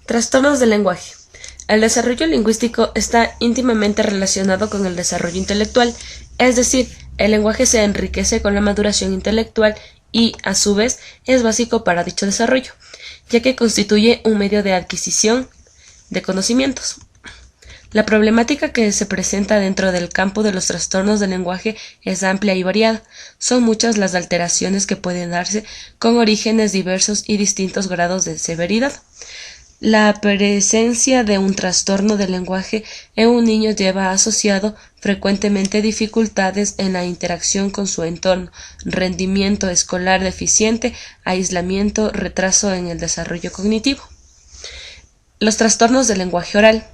Trastornos del lenguaje. El desarrollo lingüístico está íntimamente relacionado con el desarrollo intelectual, es decir, el lenguaje se enriquece con la maduración intelectual y, a su vez, es básico para dicho desarrollo, ya que constituye un medio de adquisición de conocimientos. La problemática que se presenta dentro del campo de los trastornos del lenguaje es amplia y variada. Son muchas las alteraciones que pueden darse con orígenes diversos y distintos grados de severidad. La presencia de un trastorno del lenguaje en un niño lleva asociado frecuentemente dificultades en la interacción con su entorno, rendimiento escolar deficiente, aislamiento, retraso en el desarrollo cognitivo. Los trastornos del lenguaje oral.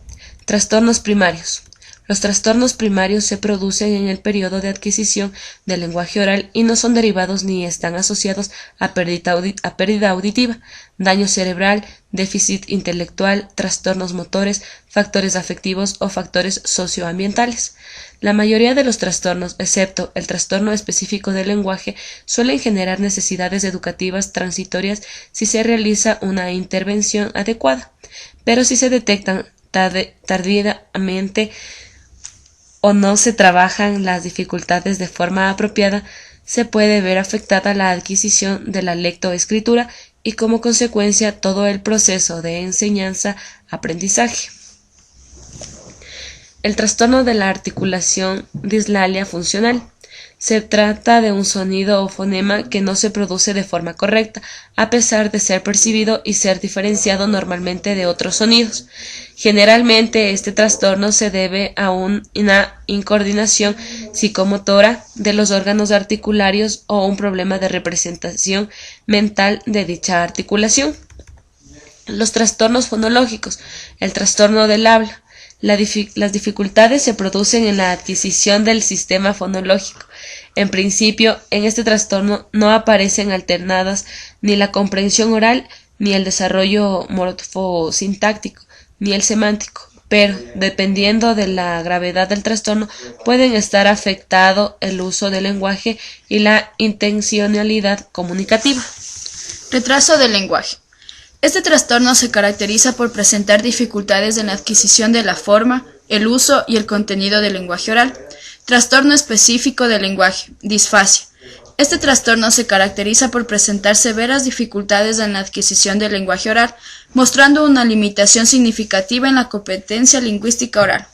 Trastornos primarios. Los trastornos primarios se producen en el periodo de adquisición del lenguaje oral y no son derivados ni están asociados a pérdida auditiva, daño cerebral, déficit intelectual, trastornos motores, factores afectivos o factores socioambientales. La mayoría de los trastornos, excepto el trastorno específico del lenguaje, suelen generar necesidades educativas transitorias si se realiza una intervención adecuada, pero si se detectan tardíamente o no se trabajan las dificultades de forma apropiada, se puede ver afectada la adquisición de la lectoescritura y como consecuencia todo el proceso de enseñanza-aprendizaje. El trastorno de la articulación dislalia funcional. Se trata de un sonido o fonema que no se produce de forma correcta, a pesar de ser percibido y ser diferenciado normalmente de otros sonidos. Generalmente este trastorno se debe a una incoordinación psicomotora de los órganos articulares o un problema de representación mental de dicha articulación. Los trastornos fonológicos. El trastorno del habla. Las dificultades se producen en la adquisición del sistema fonológico. En principio, en este trastorno no aparecen alternadas ni la comprensión oral, ni el desarrollo morfosintáctico, ni el semántico, pero, dependiendo de la gravedad del trastorno, pueden estar afectado el uso del lenguaje y la intencionalidad comunicativa. Retraso del lenguaje. Este trastorno se caracteriza por presentar dificultades en la adquisición de la forma, el uso y el contenido del lenguaje oral. Trastorno específico del lenguaje, disfasia. Este trastorno se caracteriza por presentar severas dificultades en la adquisición del lenguaje oral, mostrando una limitación significativa en la competencia lingüística oral.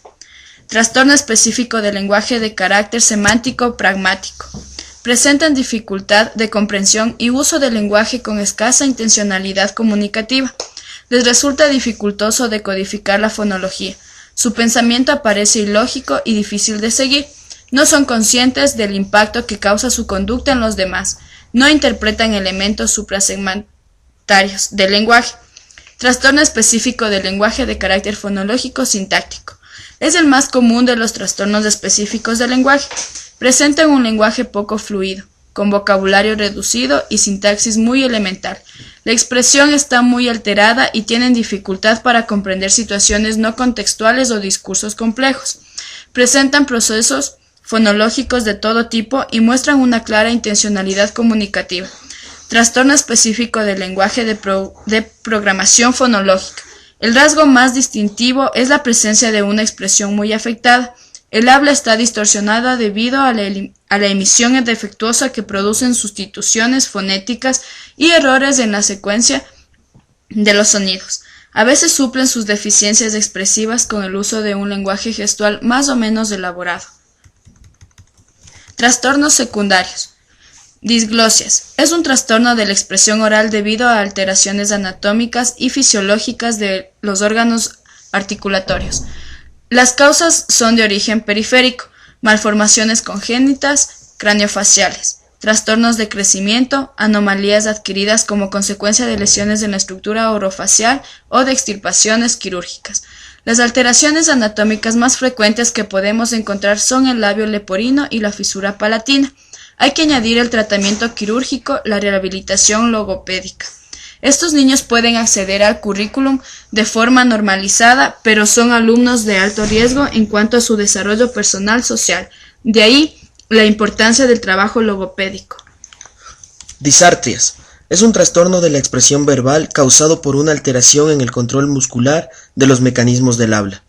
Trastorno específico del lenguaje de carácter semántico pragmático. Presentan dificultad de comprensión y uso del lenguaje con escasa intencionalidad comunicativa. Les resulta dificultoso decodificar la fonología. Su pensamiento aparece ilógico y difícil de seguir. No son conscientes del impacto que causa su conducta en los demás. No interpretan elementos suprasegmentarios del lenguaje. Trastorno específico del lenguaje de carácter fonológico sintáctico. Es el más común de los trastornos específicos del lenguaje. Presentan un lenguaje poco fluido, con vocabulario reducido y sintaxis muy elemental. La expresión está muy alterada y tienen dificultad para comprender situaciones no contextuales o discursos complejos. Presentan procesos fonológicos de todo tipo y muestran una clara intencionalidad comunicativa. Trastorno específico del lenguaje de programación fonológica. El rasgo más distintivo es la presencia de una expresión muy afectada. El habla está distorsionada debido a la emisión defectuosa que producen sustituciones fonéticas y errores en la secuencia de los sonidos. A veces suplen sus deficiencias expresivas con el uso de un lenguaje gestual más o menos elaborado. Trastornos secundarios. Disglosias. Es un trastorno de la expresión oral debido a alteraciones anatómicas y fisiológicas de los órganos articulatorios. Las causas son de origen periférico, malformaciones congénitas, craneofaciales, trastornos de crecimiento, anomalías adquiridas como consecuencia de lesiones en la estructura orofacial o de extirpaciones quirúrgicas. Las alteraciones anatómicas más frecuentes que podemos encontrar son el labio leporino y la fisura palatina. Hay que añadir el tratamiento quirúrgico, la rehabilitación logopédica. Estos niños pueden acceder al currículum de forma normalizada, pero son alumnos de alto riesgo en cuanto a su desarrollo personal social. De ahí la importancia del trabajo logopédico. Disartrias. Es un trastorno de la expresión verbal causado por una alteración en el control muscular de los mecanismos del habla.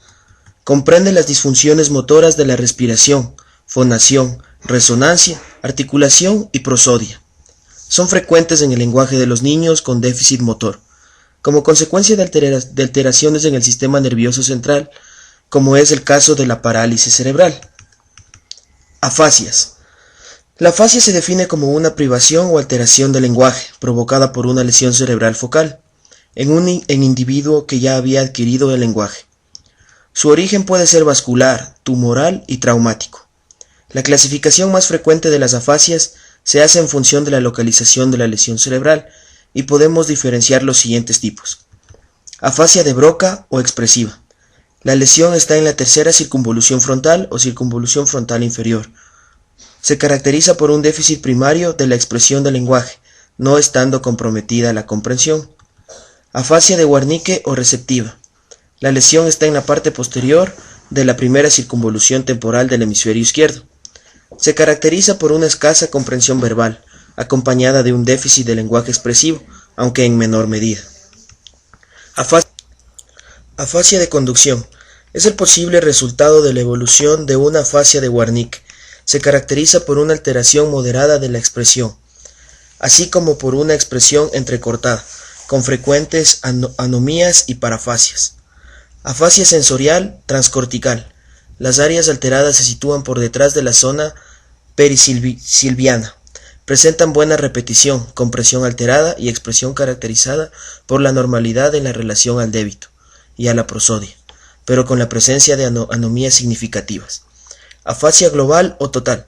Comprende las disfunciones motoras de la respiración, fonación, resonancia, articulación y prosodia. Son frecuentes en el lenguaje de los niños con déficit motor, como consecuencia de alteraciones en el sistema nervioso central, como es el caso de la parálisis cerebral. Afasias. La afasia se define como una privación o alteración del lenguaje, provocada por una lesión cerebral focal, en un individuo que ya había adquirido el lenguaje. Su origen puede ser vascular, tumoral y traumático. La clasificación más frecuente de las afasias se hace en función de la localización de la lesión cerebral y podemos diferenciar los siguientes tipos. Afasia de Broca o expresiva. La lesión está en la tercera circunvolución frontal o circunvolución frontal inferior. Se caracteriza por un déficit primario de la expresión del lenguaje, no estando comprometida la comprensión. Afasia de Wernicke o receptiva. La lesión está en la parte posterior de la primera circunvolución temporal del hemisferio izquierdo. Se caracteriza por una escasa comprensión verbal, acompañada de un déficit de lenguaje expresivo, aunque en menor medida. Afasia de conducción. Es el posible resultado de la evolución de una afasia de Wernicke. Se caracteriza por una alteración moderada de la expresión, así como por una expresión entrecortada, con frecuentes anomías y parafasias. Afasia sensorial transcortical. Las áreas alteradas se sitúan por detrás de la zona perisilviana. Presentan buena repetición, compresión alterada y expresión caracterizada por la normalidad en la relación al débito y a la prosodia, pero con la presencia de anomías significativas. Afasia global o total.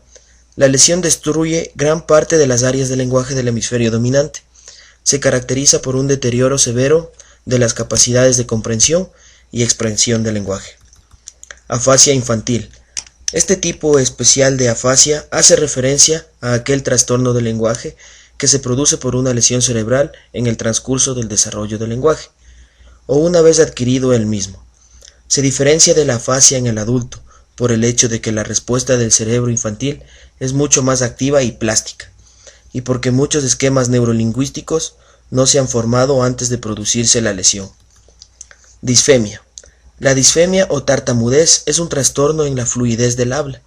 La lesión destruye gran parte de las áreas del lenguaje del hemisferio dominante. Se caracteriza por un deterioro severo de las capacidades de comprensión y expresión del lenguaje. Afasia infantil. Este tipo especial de afasia hace referencia a aquel trastorno del lenguaje que se produce por una lesión cerebral en el transcurso del desarrollo del lenguaje, o una vez adquirido el mismo. Se diferencia de la afasia en el adulto, por el hecho de que la respuesta del cerebro infantil es mucho más activa y plástica, y porque muchos esquemas neurolingüísticos no se han formado antes de producirse la lesión. Disfemia. La disfemia o tartamudez es un trastorno en la fluidez del habla,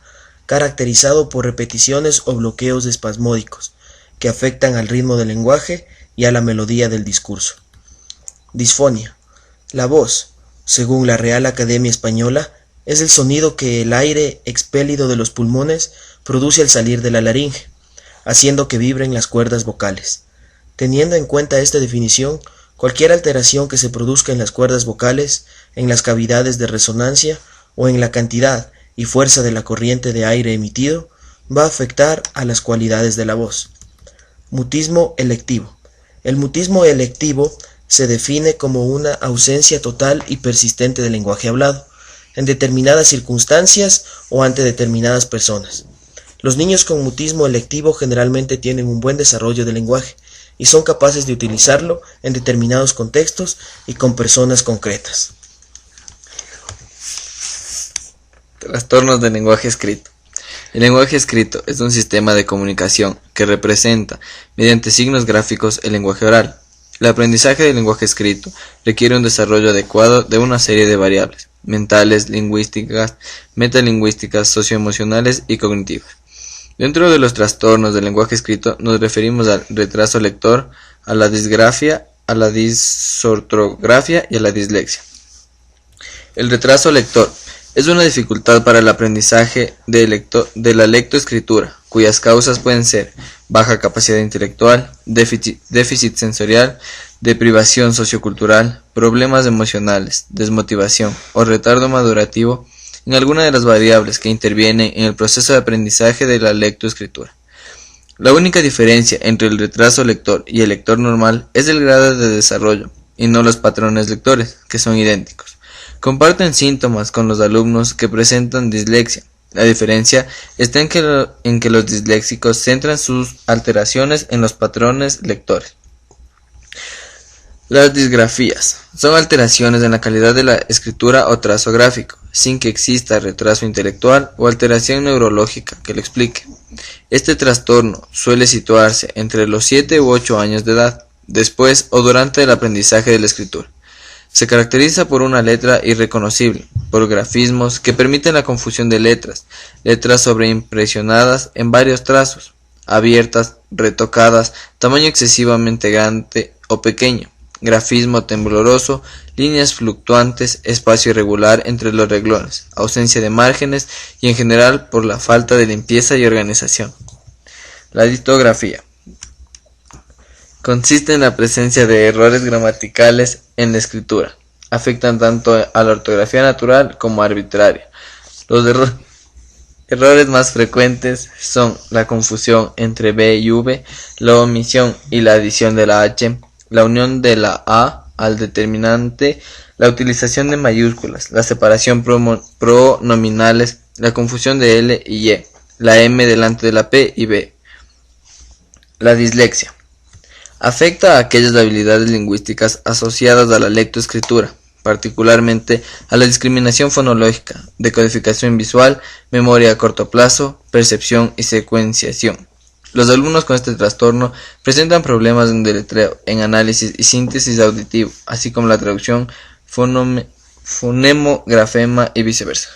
caracterizado por repeticiones o bloqueos espasmódicos, que afectan al ritmo del lenguaje y a la melodía del discurso. Disfonia. La voz, según la Real Academia Española, es el sonido que el aire expelido de los pulmones produce al salir de la laringe, haciendo que vibren las cuerdas vocales. Teniendo en cuenta esta definición, cualquier alteración que se produzca en las cuerdas vocales, en las cavidades de resonancia o en la cantidad y fuerza de la corriente de aire emitido, va a afectar a las cualidades de la voz. Mutismo electivo. El mutismo electivo se define como una ausencia total y persistente del lenguaje hablado, en determinadas circunstancias o ante determinadas personas. Los niños con mutismo electivo generalmente tienen un buen desarrollo del lenguaje y son capaces de utilizarlo en determinados contextos y con personas concretas. Trastornos del lenguaje escrito. El lenguaje escrito es un sistema de comunicación que representa, mediante signos gráficos, el lenguaje oral. El aprendizaje del lenguaje escrito requiere un desarrollo adecuado de una serie de variables mentales, lingüísticas, metalingüísticas, socioemocionales y cognitivas. Dentro de los trastornos del lenguaje escrito nos referimos al retraso lector, a la disgrafia, a la disortografía y a la dislexia. El retraso lector es una dificultad para el aprendizaje de la lectoescritura, cuyas causas pueden ser baja capacidad intelectual, déficit sensorial, deprivación sociocultural, problemas emocionales, desmotivación o retardo madurativo en alguna de las variables que intervienen en el proceso de aprendizaje de la lectoescritura. La única diferencia entre el retraso lector y el lector normal es el grado de desarrollo, y no los patrones lectores, que son idénticos. Comparten síntomas con los alumnos que presentan dislexia. La diferencia está en que los disléxicos centran sus alteraciones en los patrones lectores. Las disgrafías son alteraciones en la calidad de la escritura o trazo gráfico, sin que exista retraso intelectual o alteración neurológica que lo explique. Este trastorno suele situarse entre los 7 u 8 años de edad, después o durante el aprendizaje de la escritura. Se caracteriza por una letra irreconocible, por grafismos que permiten la confusión de letras sobreimpresionadas en varios trazos, abiertas, retocadas, tamaño excesivamente grande o pequeño, grafismo tembloroso, líneas fluctuantes, espacio irregular entre los renglones, ausencia de márgenes y en general por la falta de limpieza y organización. La ditografía consiste en la presencia de errores gramaticales en la escritura. Afectan tanto a la ortografía natural como arbitraria. Los errores más frecuentes son la confusión entre B y V, la omisión y la adición de la H, la unión de la A al determinante, la utilización de mayúsculas, la separación pronominales, la confusión de L y Y, la M delante de la P y B. La dislexia afecta a aquellas habilidades lingüísticas asociadas a la lectoescritura, particularmente a la discriminación fonológica, decodificación visual, memoria a corto plazo, percepción y secuenciación. Los alumnos con este trastorno presentan problemas en deletreo, en análisis y síntesis auditivo, así como la traducción, fonemo, grafema y viceversa.